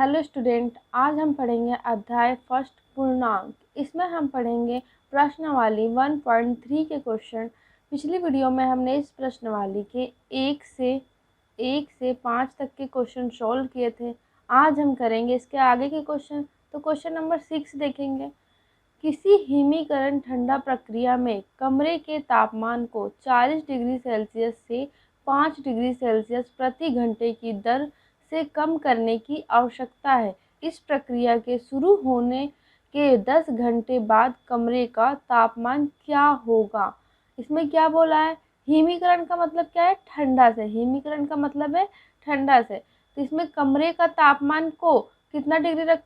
Hello student, आज हम पढ़ेंगे अध्याय फर्स्ट पूर्णांक। इसमें हम पढ़ेंगे प्रश्नावली 1.3 के क्वेश्चन। पिछली वीडियो में हमने इस प्रश्नावली के 1 से 5 तक के क्वेश्चन सॉल्व किए थे। आज हम करेंगे इसके आगे के क्वेश्चन। तो क्वेश्चन नंबर 6 देखेंगे। किसी हिमीकरण ठंडा प्रक्रिया में कमरे के तापमान को 40 डिग्री सेल्सियस से 5 डिग्री सेल्सियस प्रति घंटे की दर से कम करने की आवश्यकता है। इस प्रक्रिया के शुरू होने के 10 घंटे बाद कमरे का तापमान क्या होगा। इसमें क्या बोला है, हिमीकरण का मतलब क्या है, ठंडा से। हिमीकरण का मतलब है ठंडा से। तो इसमें कमरे का तापमान को कितना डिग्री रख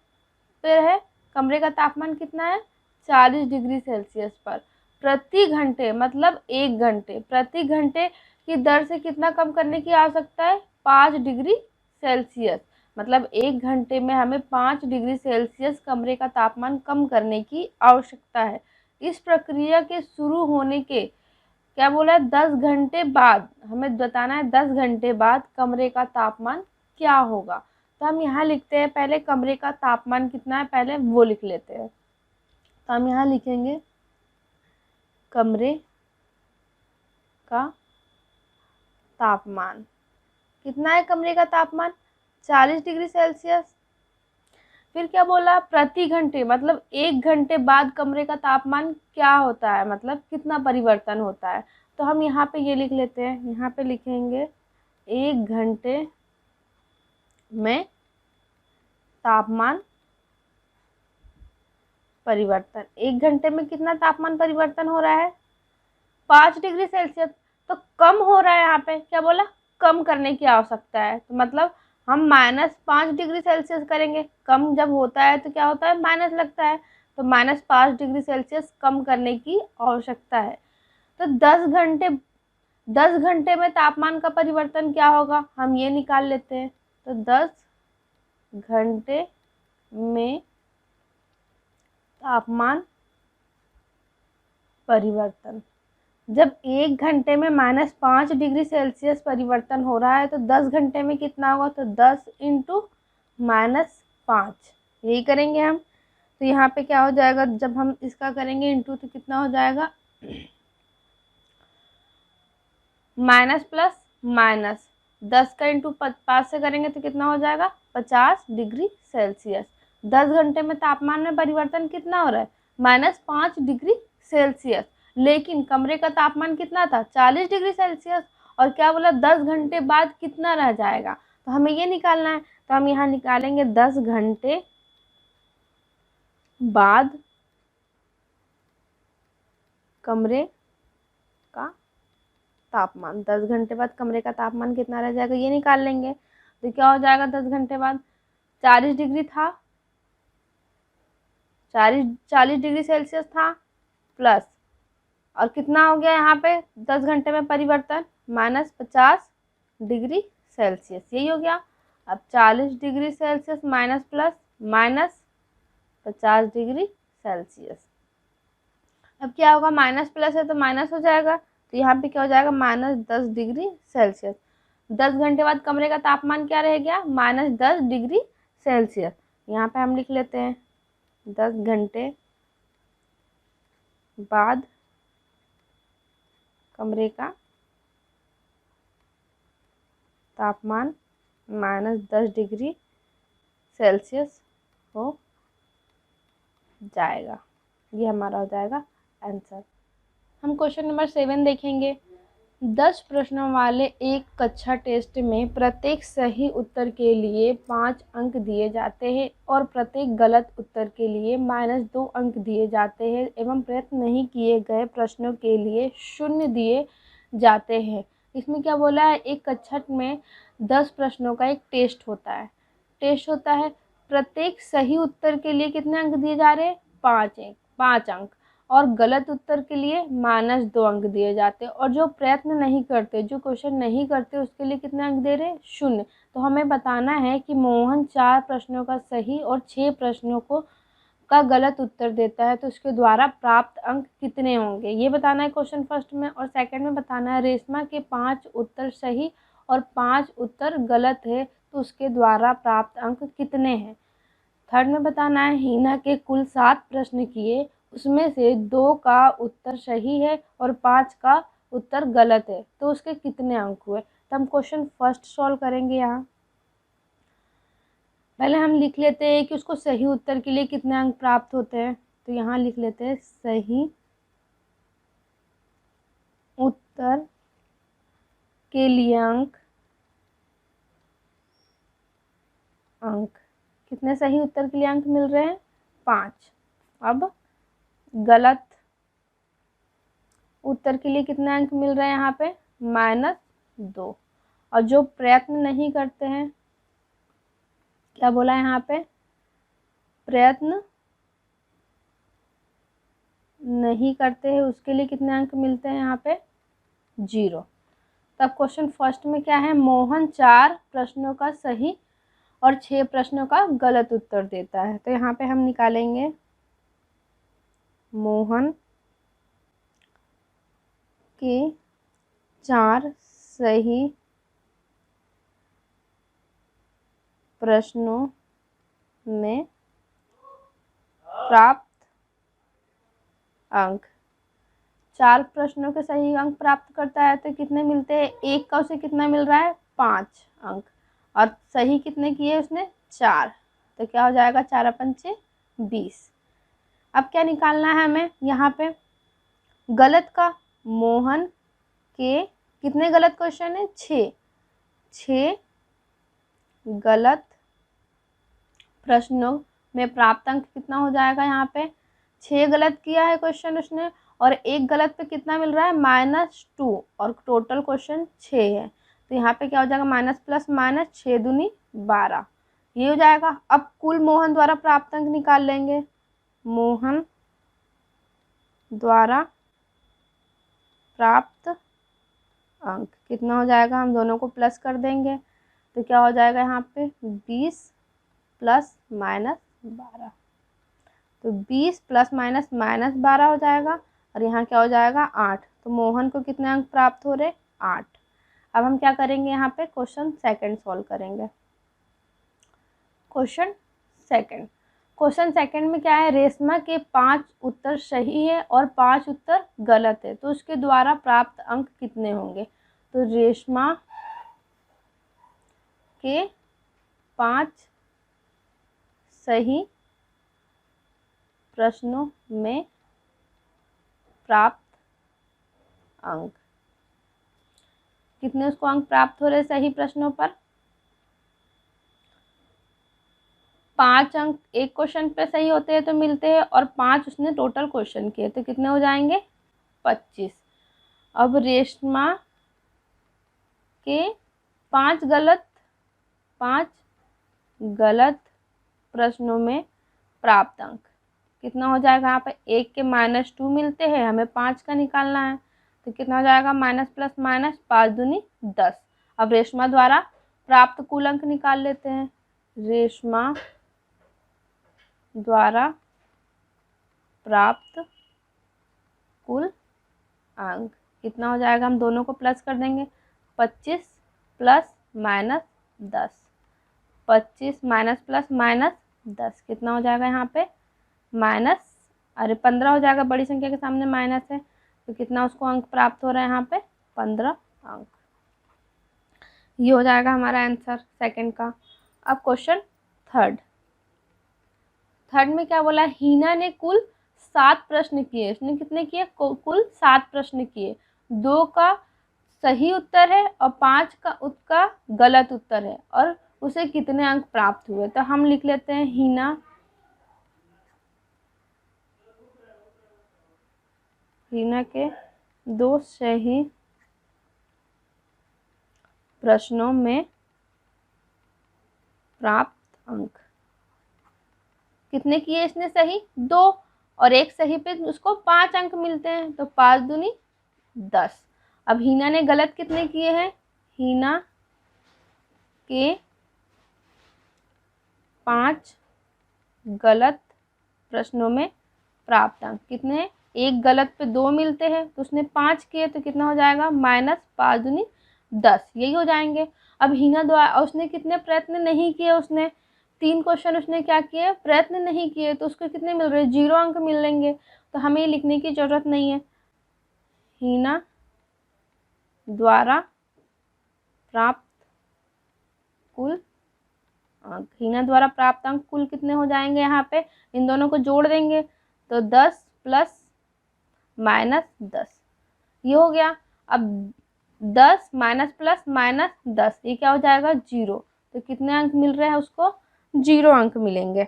पे है, कमरे का तापमान कितना है 40 डिग्री सेल्सियस पर। प्रति घंटे मतलब 1 घंटे, प्रति घंटे की दर से कितना कम करने की आवश्यकता है, 5 डिग्री सेल्सियस। मतलब 1 घंटे में हमें 5 डिग्री सेल्सियस कमरे का तापमान कम करने की आवश्यकता है। इस प्रक्रिया के शुरू होने के क्या बोला है, 10 घंटे बाद हमें बताना है 10 घंटे बाद कमरे का तापमान क्या होगा। तो हम यहाँ लिखते हैं, पहले कमरे का तापमान कितना है पहले वो लिख लेते हैं। तो हम यहाँ लिखेंगे कमरे का तापमान कितना है, कमरे का तापमान 40 डिग्री सेल्सियस। फिर क्या बोला, प्रति घंटे मतलब 1 घंटे बाद कमरे का तापमान क्या होता है, मतलब कितना परिवर्तन होता है। तो हम यहाँ पे ये लिख लेते हैं, यहाँ पे लिखेंगे 1 घंटे में तापमान परिवर्तन। 1 घंटे में कितना तापमान परिवर्तन हो रहा है, 5 डिग्री सेल्सियस। तो कम हो रहा है, यहाँ पे क्या बोला, कम करने की आवश्यकता है। तो मतलब हम -5 डिग्री सेल्सियस करेंगे। कम जब होता है तो क्या होता है, माइनस लगता है। तो -5 डिग्री सेल्सियस कम करने की आवश्यकता है। तो 10 घंटे में तापमान का परिवर्तन क्या होगा, हम ये निकाल लेते हैं। तो 10 घंटे में तापमान परिवर्तन, जब 1 घंटे में -5 डिग्री सेल्सियस परिवर्तन हो रहा है तो 10 घंटे में कितना होगा, तो 10 × -5 यही करेंगे हम। तो यहाँ पे क्या हो जाएगा, जब हम इसका करेंगे इंटू तो कितना हो जाएगा, माइनस प्लस माइनस, 10 का इंटू 5 से करेंगे तो कितना हो जाएगा 50 डिग्री सेल्सियस। 10 घंटे में तापमान में परिवर्तन कितना हो रहा है, -5 डिग्री सेल्सियस। लेकिन कमरे का तापमान कितना था 40 डिग्री सेल्सियस। और क्या बोला, 10 घंटे बाद कितना रह जाएगा, तो हमें ये निकालना है। तो हम यहाँ निकालेंगे 10 घंटे बाद कमरे का तापमान। 10 घंटे बाद कमरे का तापमान कितना रह जाएगा, ये निकाल लेंगे। तो क्या हो जाएगा, 10 घंटे बाद 40 डिग्री था, 40 डिग्री सेल्सियस था, प्लस और कितना हो गया यहाँ पे 10 घंटे में परिवर्तन, -50 डिग्री सेल्सियस, यही हो गया। अब 40 degree Celsius minus plus -50 degree Celsius. अब क्या होगा, माइनस प्लस है तो माइनस हो जाएगा। तो यहाँ पे क्या हो जाएगा, -10 डिग्री सेल्सियस। 10 घंटे बाद कमरे का तापमान क्या रह गया, -10 डिग्री सेल्सियस। यहाँ पे हम लिख लेते हैं 10 घंटे बाद कमरे का तापमान -10 डिग्री सेल्सियस हो जाएगा। ये हमारा हो जाएगा आंसर। हम क्वेश्चन नंबर 7 देखेंगे। 10 प्रश्नों वाले एक कक्षा टेस्ट में प्रत्येक सही उत्तर के लिए 5 अंक दिए जाते हैं और प्रत्येक गलत उत्तर के लिए -2 अंक दिए जाते हैं एवं प्रयत्न नहीं किए गए प्रश्नों के लिए 0 दिए जाते हैं। इसमें क्या बोला है, एक कक्षा में 10 प्रश्नों का एक टेस्ट होता है। प्रत्येक सही उत्तर के लिए कितने अंक दिए जा रहे हैं, 5 अंक। और गलत उत्तर के लिए -2 अंक दिए जाते हैं। और जो प्रयत्न नहीं करते, जो क्वेश्चन नहीं करते, उसके लिए कितने अंक दे रहे हैं, 0। तो हमें बताना है कि मोहन 4 प्रश्नों का सही और 6 प्रश्नों का गलत उत्तर देता है तो उसके द्वारा प्राप्त अंक कितने होंगे, ये बताना है क्वेश्चन फर्स्ट में। और सेकंड में बताना है रेशमा के 5 उत्तर सही और 5 उत्तर गलत है तो उसके द्वारा प्राप्त अंक कितने हैं। थर्ड में बताना है हीना के कुल 7 प्रश्न किए, उसमें से 2 का उत्तर सही है और 5 का उत्तर गलत है, तो उसके कितने अंक हुए। तो हम क्वेश्चन फर्स्ट सॉल्व करेंगे। यहाँ पहले हम लिख लेते हैं कि उसको सही उत्तर के लिए कितने अंक प्राप्त होते हैं। तो यहाँ लिख लेते हैं सही उत्तर के लिए अंक कितने सही उत्तर के लिए अंक मिल रहे हैं, 5। अब गलत उत्तर के लिए कितने अंक मिल रहे हैं यहाँ पे, -2। और जो प्रयत्न नहीं करते हैं, क्या बोला है यहाँ पे, प्रयत्न नहीं करते हैं, उसके लिए कितने अंक मिलते हैं यहाँ पे, 0। तब क्वेश्चन फर्स्ट में क्या है, मोहन 4 प्रश्नों का सही और 6 प्रश्नों का गलत उत्तर देता है। तो यहाँ पे हम निकालेंगे मोहन के 4 सही प्रश्नों में प्राप्त अंक, 4 प्रश्नों के सही अंक प्राप्त करता है तो कितने मिलते हैं, एक का उसे कितना मिल रहा है, 5 अंक, और सही कितने किए उसने, 4। तो क्या हो जाएगा, 4 पंचे 20। अब क्या निकालना है हमें, यहाँ पे गलत का, मोहन के कितने गलत क्वेश्चन है, 6 गलत प्रश्नों में प्राप्त अंक कितना हो जाएगा, यहाँ पे 6 गलत किया है क्वेश्चन उसने, और एक गलत पे कितना मिल रहा है, -2, और टोटल क्वेश्चन 6 है। तो यहाँ पे क्या हो जाएगा, माइनस प्लस माइनस, 6 दूनी 12, ये हो जाएगा। अब कुल मोहन द्वारा प्राप्त अंक निकाल लेंगे, मोहन द्वारा प्राप्त अंक कितना हो जाएगा, हम दोनों को प्लस कर देंगे। तो क्या हो जाएगा यहाँ पे, 20 प्लस माइनस 12, तो 20 प्लस माइनस -12 हो जाएगा, और यहाँ क्या हो जाएगा, 8। तो मोहन को कितने अंक प्राप्त हो रहे, 8। अब हम क्या करेंगे, यहाँ पे क्वेश्चन सेकंड सॉल्व करेंगे। क्वेश्चन सेकंड में क्या है, रेशमा के 5 उत्तर सही है और 5 उत्तर गलत है, तो उसके द्वारा प्राप्त अंक कितने होंगे। तो रेशमा के 5 सही प्रश्नों में प्राप्त अंक कितने, उसको अंक प्राप्त हो रहे सही प्रश्नों पर, 5 अंक एक क्वेश्चन पे सही होते हैं तो मिलते हैं, और 5 उसने टोटल क्वेश्चन किए तो कितने हो जाएंगे, 25। अब रेशमा के 5 गलत प्रश्नों में प्राप्त अंक कितना हो जाएगा, यहाँ पे 1 के -2 मिलते हैं, हमें 5 का निकालना है, तो कितना हो जाएगा, माइनस प्लस माइनस, 5 दूनी 10। अब रेशमा द्वारा प्राप्त कुल अंक निकाल लेते हैं, रेशमा द्वारा प्राप्त कुल अंक कितना हो जाएगा, हम दोनों को प्लस कर देंगे, 25 plus minus 10, 25 minus plus minus 10 कितना हो जाएगा, यहाँ पे -15 हो जाएगा, बड़ी संख्या के सामने माइनस है, तो कितना उसको अंक प्राप्त हो रहा है, यहाँ पे 15 अंक। ये हो जाएगा हमारा आंसर सेकंड का। अब क्वेश्चन थर्ड में क्या बोला, हीना ने कुल 7 प्रश्न किए, उसने कितने किए, कुल 7 प्रश्न किए, 2 का सही उत्तर है और 5 का उसका गलत उत्तर है, और उसे कितने अंक प्राप्त हुए। तो हम लिख लेते हैं हीना के 2 सही प्रश्नों में प्राप्त अंक कितने किए इसने सही, 2, और एक सही पे उसको 5 अंक मिलते हैं, तो 5 दूनी 10। अब हीना ने गलत कितने किए हैं, हीना के 5 गलत प्रश्नों में प्राप्त अंक कितने, एक गलत पे 2 मिलते हैं, तो उसने 5 किए, तो कितना हो जाएगा, -5 दूनी 10, यही हो जाएंगे। अब हीना द्वारा उसने कितने प्रयत्न नहीं किए, उसने 3 क्वेश्चन उसने क्या किए, प्रयत्न नहीं किए, तो उसको कितने मिल रहे हैं, 0 अंक मिलेंगे। तो हमें ये लिखने की जरूरत नहीं है। हीना द्वारा प्राप्त कुल अंक, हीना द्वारा प्राप्त अंक कुल कितने हो जाएंगे, यहाँ पे इन दोनों को जोड़ देंगे तो 10 प्लस माइनस 10 ये हो गया। अब 10 माइनस प्लस माइनस 10 ये क्या हो जाएगा, 0। तो कितने अंक मिल रहे हैं उसको, 0 अंक मिलेंगे।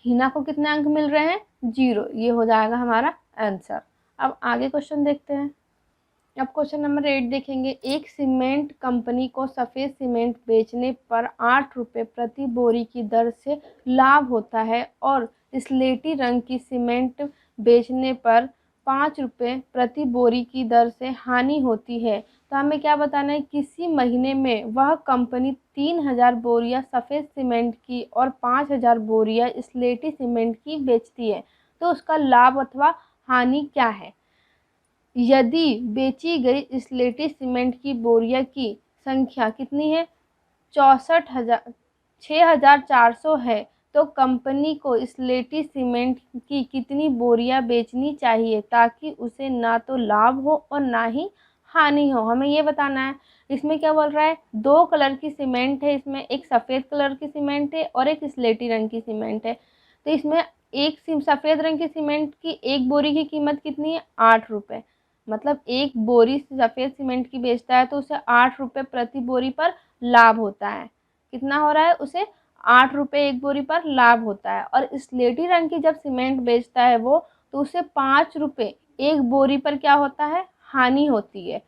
हीना को कितने अंक मिल रहे हैं, 0। ये हो जाएगा हमारा आंसर। अब आगे क्वेश्चन देखते हैं। अब क्वेश्चन नंबर 8 देखेंगे। एक सीमेंट कंपनी को सफ़ेद सीमेंट बेचने पर 8 रुपये प्रति बोरी की दर से लाभ होता है और स्लेटी रंग की सीमेंट बेचने पर 5 रुपये प्रति बोरी की दर से हानि होती है। तो हमें क्या बताना है, किसी महीने में वह कंपनी 3000 बोरियां सफ़ेद सीमेंट की और 5000 बोरियां स्लेटी सीमेंट की बेचती है, तो उसका लाभ अथवा हानि क्या है। यदि बेची गई स्लेटी सीमेंट की बोरियां की संख्या कितनी है, 6400 है, तो कंपनी को स्लेटी सीमेंट की कितनी बोरियां बेचनी चाहिए ताकि उसे ना तो लाभ हो और ना ही हानि हो। हमें ये बताना है। इसमें क्या बोल रहा है, 2 कलर की सीमेंट है, इसमें एक सफ़ेद कलर की सीमेंट है और एक स्लेटी रंग की सीमेंट है। तो इसमें एक सफ़ेद रंग की सीमेंट की एक बोरी की कीमत कितनी है, 8 रुपये। मतलब एक बोरी सफ़ेद सीमेंट की बेचता है तो उसे 8 रुपये प्रति बोरी पर लाभ होता है। कितना हो रहा है, उसे 8 रुपये एक बोरी पर लाभ होता है। और स्लेटी रंग की जब सीमेंट बेचता है वो, तो उसे 5 रुपये एक बोरी पर क्या होता है, हानि होती है।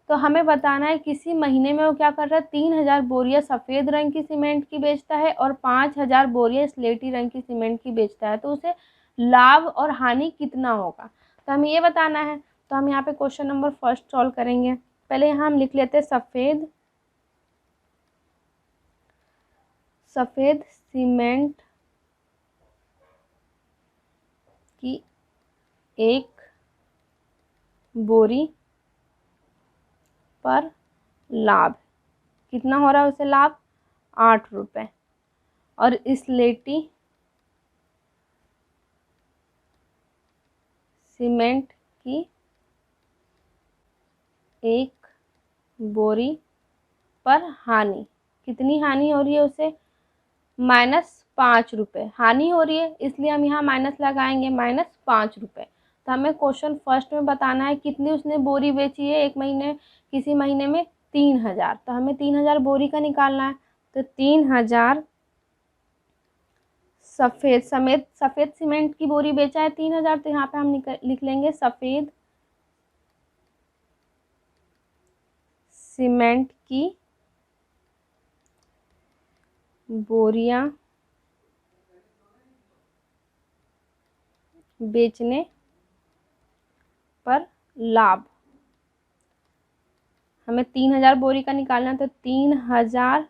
तो हमें बताना है किसी महीने में वो क्या कर रहा है, 3000 बोरियां सफ़ेद रंग की सीमेंट की बेचता है और 5000 बोरियां स्लेटी रंग की सीमेंट की बेचता है, तो उसे लाभ और हानि कितना होगा, तो हमें ये बताना है। तो हम यहाँ पे क्वेश्चन नंबर फर्स्ट सॉल्व करेंगे। पहले यहाँ हम लिख लेते हैं सफ़ेद सीमेंट की एक बोरी पर लाभ कितना हो रहा है, उसे लाभ 8 रुपये। और स्लेटी सीमेंट की एक बोरी पर हानि, कितनी हानि हो रही है उसे, -5 रुपये हानि हो रही है, इसलिए हम यहाँ माइनस लगाएंगे, -5 रुपये। तो हमें क्वेश्चन फर्स्ट में बताना है कितनी उसने बोरी बेची है एक महीने, किसी महीने में 3000। तो हमें 3000 बोरी का निकालना है। तो 3000 सफ़ेद सीमेंट की बोरी बेचा है 3000, तो यहाँ पे हम लिख लेंगे सफ़ेद सीमेंट की बोरियां बेचने पर लाभ, हमें 3000 बोरी का निकालना है। तो 3000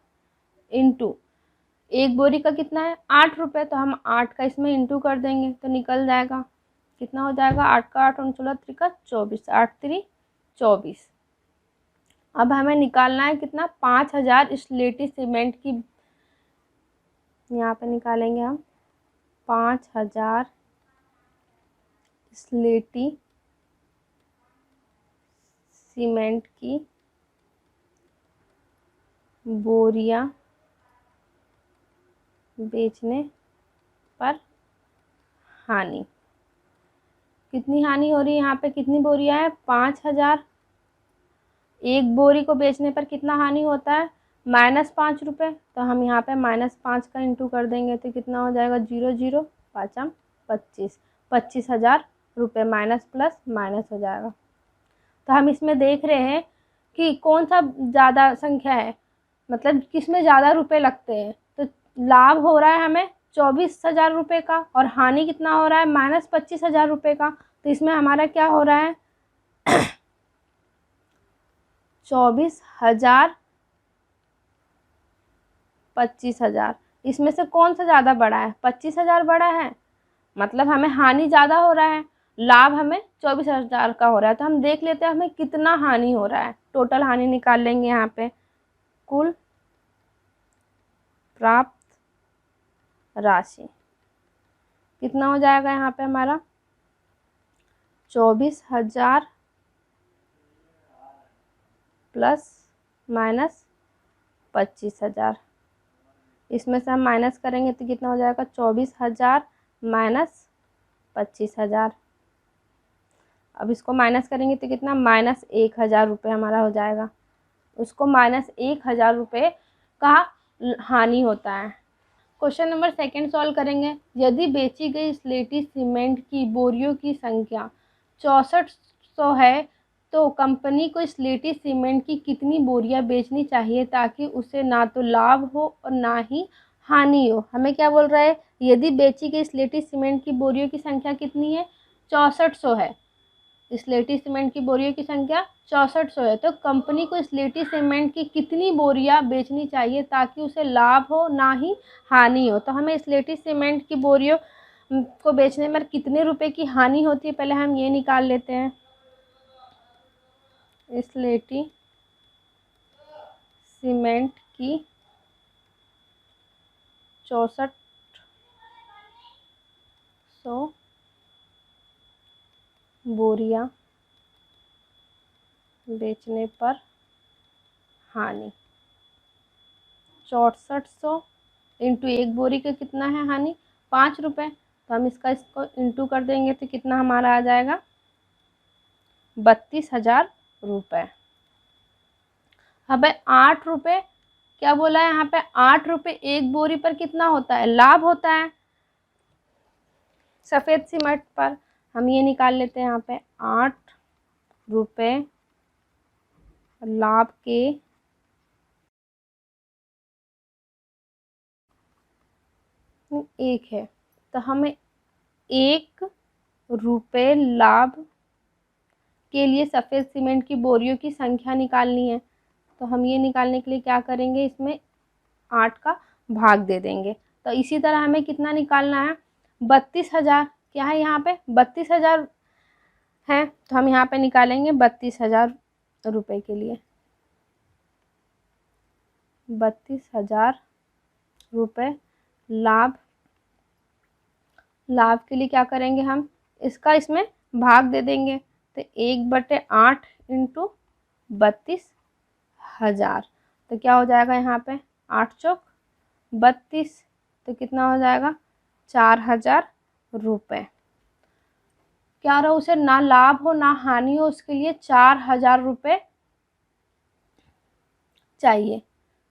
इंटू एक बोरी का कितना है, 8 रुपये, तो हम 8 का इसमें इंटू कर देंगे तो निकल जाएगा, कितना हो जाएगा, 8 का 8 16 3 24, 8 3 24। अब हमें निकालना है कितना, 5000 स्लेटी सीमेंट की, यहाँ पे निकालेंगे हम 5000 स्लेटी सीमेंट की बोरियां बेचने पर हानि, कितनी हानि हो रही है, यहाँ पे कितनी बोरियां हैं, 5000। एक बोरी को बेचने पर कितना हानि होता है, -5 रुपये। तो हम यहाँ पे -5 का इंटू कर देंगे तो कितना हो जाएगा, 0 0 5 25, 25,000 रुपये, माइनस प्लस माइनस हो जाएगा। तो हम इसमें देख रहे हैं कि कौन सा ज़्यादा संख्या है, मतलब किस में ज़्यादा रुपए लगते हैं। तो लाभ हो रहा है हमें 24,000 रुपये का और हानि कितना हो रहा है, -25,000 रुपये का। तो इसमें हमारा क्या हो रहा है 24,000 25,000, इसमें से कौन सा ज़्यादा बड़ा है, 25,000 बड़ा है, मतलब हमें हानि ज़्यादा हो रहा है, लाभ हमें 24,000 का हो रहा है। तो हम देख लेते हैं हमें कितना हानि हो रहा है, टोटल हानि निकाल लेंगे यहाँ पे। कुल प्राप्त राशि कितना हो जाएगा यहाँ पे हमारा 24,000 प्लस माइनस 25,000। इसमें से हम माइनस करेंगे तो कितना हो जाएगा 24,000 माइनस 25,000। अब इसको माइनस करेंगे तो कितना माइनस 1,000 रुपये हमारा हो जाएगा। उसको माइनस 1,000 रुपये का हानि होता है। क्वेश्चन नंबर सेकंड सॉल्व करेंगे। यदि बेची गई स्लेटी सीमेंट की बोरियों की संख्या 6400 है तो कंपनी को स्लेटी सीमेंट की कितनी बोरियां बेचनी चाहिए ताकि उसे ना तो लाभ हो और ना ही हानि हो। हमें क्या बोल रहा है, यदि बेची गई स्लेटी सीमेंट की बोरियों की संख्या कितनी है 6400 है। स्लेटी सीमेंट की बोरियों की संख्या 6400 है तो कंपनी को स्लेटी सीमेंट की कितनी बोरियां बेचनी चाहिए ताकि उसे लाभ हो ना ही हानि हो। तो हमें स्लेटी सीमेंट की बोरियों को बेचने में कितने रुपए की हानि होती है पहले हम ये निकाल लेते हैं। स्लेटी सीमेंट की 6400 बोरियां बेचने पर हानि 6400 इंटू एक बोरी का कितना है हानि 5 रुपये। तो हम इसको इंटू कर देंगे तो कितना हमारा आ जाएगा 32,000 रुपये। अब 8 रुपये क्या बोला है यहाँ पे 8 रुपये एक बोरी पर कितना होता है लाभ होता है सफ़ेद सीमेंट पर। हम ये निकाल लेते हैं यहाँ पे 8 रुपये लाभ के एक है तो हमें 1 रुपये लाभ के लिए सफ़ेद सीमेंट की बोरियों की संख्या निकालनी है। तो हम ये निकालने के लिए क्या करेंगे, इसमें 8 का भाग दे देंगे। तो इसी तरह हमें कितना निकालना है 32,000। क्या है यहाँ पे 32,000 है तो हम यहाँ पे निकालेंगे 32,000 रुपये के लिए 32,000 रुपये लाभ के लिए क्या करेंगे हम इसका इसमें भाग दे देंगे। तो 1/8 इंटू 32,000 तो क्या हो जाएगा यहाँ पे 8 चौक 32 तो कितना हो जाएगा 4,000 रुपये। क्या रहा उसे ना लाभ हो ना हानि हो उसके लिए 4,000 रुपये चाहिए।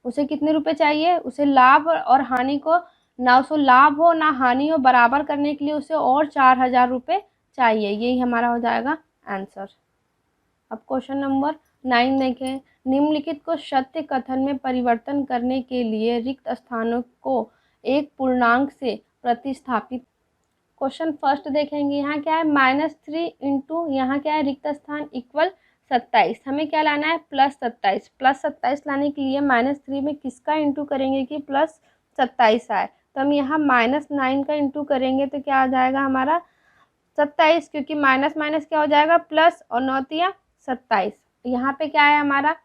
उसे कितने रुपए चाहिए, उसे लाभ और हानि को ना उसको लाभ हो ना हानि हो बराबर करने के लिए उसे और 4,000 रुपये चाहिए। यही हमारा हो जाएगा आंसर। अब क्वेश्चन नंबर 9 देखें। निम्नलिखित को सत्य कथन में परिवर्तन करने के लिए रिक्त स्थानों को एक पूर्णांक से प्रतिस्थापित। क्वेश्चन फर्स्ट देखेंगे। यहाँ क्या है -3 इंटू यहाँ क्या है रिक्त स्थान इक्वल 27। हमें क्या लाना है +27। +27 लाने के लिए -3 में किसका इंटू करेंगे कि +27 आए। तो हम यहाँ -9 का इंटू करेंगे तो क्या आ जाएगा हमारा 27 क्योंकि माइनस माइनस क्या हो जाएगा प्लस और 9 तिया 27। यहाँ पे क्या है हमारा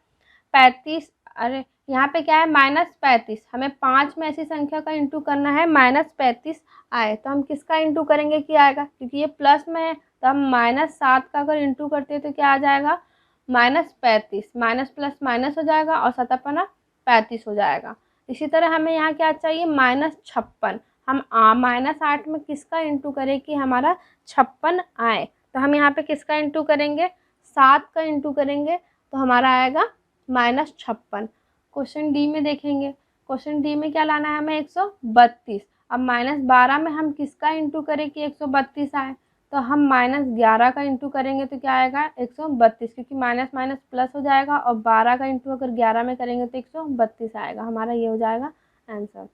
35। अरे यहाँ पे क्या है -35। हमें 5 में ऐसी संख्या का इंटू करना है -35 आए तो हम किसका इंटू करेंगे कि आएगा क्योंकि ये प्लस में है तो हम -7 का अगर इंटू करते हैं तो क्या आ जाएगा -35। माइनस प्लस माइनस हो जाएगा और 7×35 हो जाएगा। इसी तरह हमें यहाँ क्या चाहिए -56। हम -8 में किसका इंटू करें कि हमारा 56 आए तो हम यहाँ पे किसका इंटू करेंगे 7 का इंटू करेंगे तो हमारा आएगा -56। क्वेश्चन डी में देखेंगे। क्वेश्चन डी में क्या लाना है हमें 132। अब -12 में हम किसका इंटू करें कि 132 आए तो हम -11 का इंटू करेंगे तो क्या आएगा 132 क्योंकि माइनस माइनस प्लस हो जाएगा और 12 का इंटू अगर 11 में करेंगे तो 132 आएगा। हमारा ये हो जाएगा आंसर।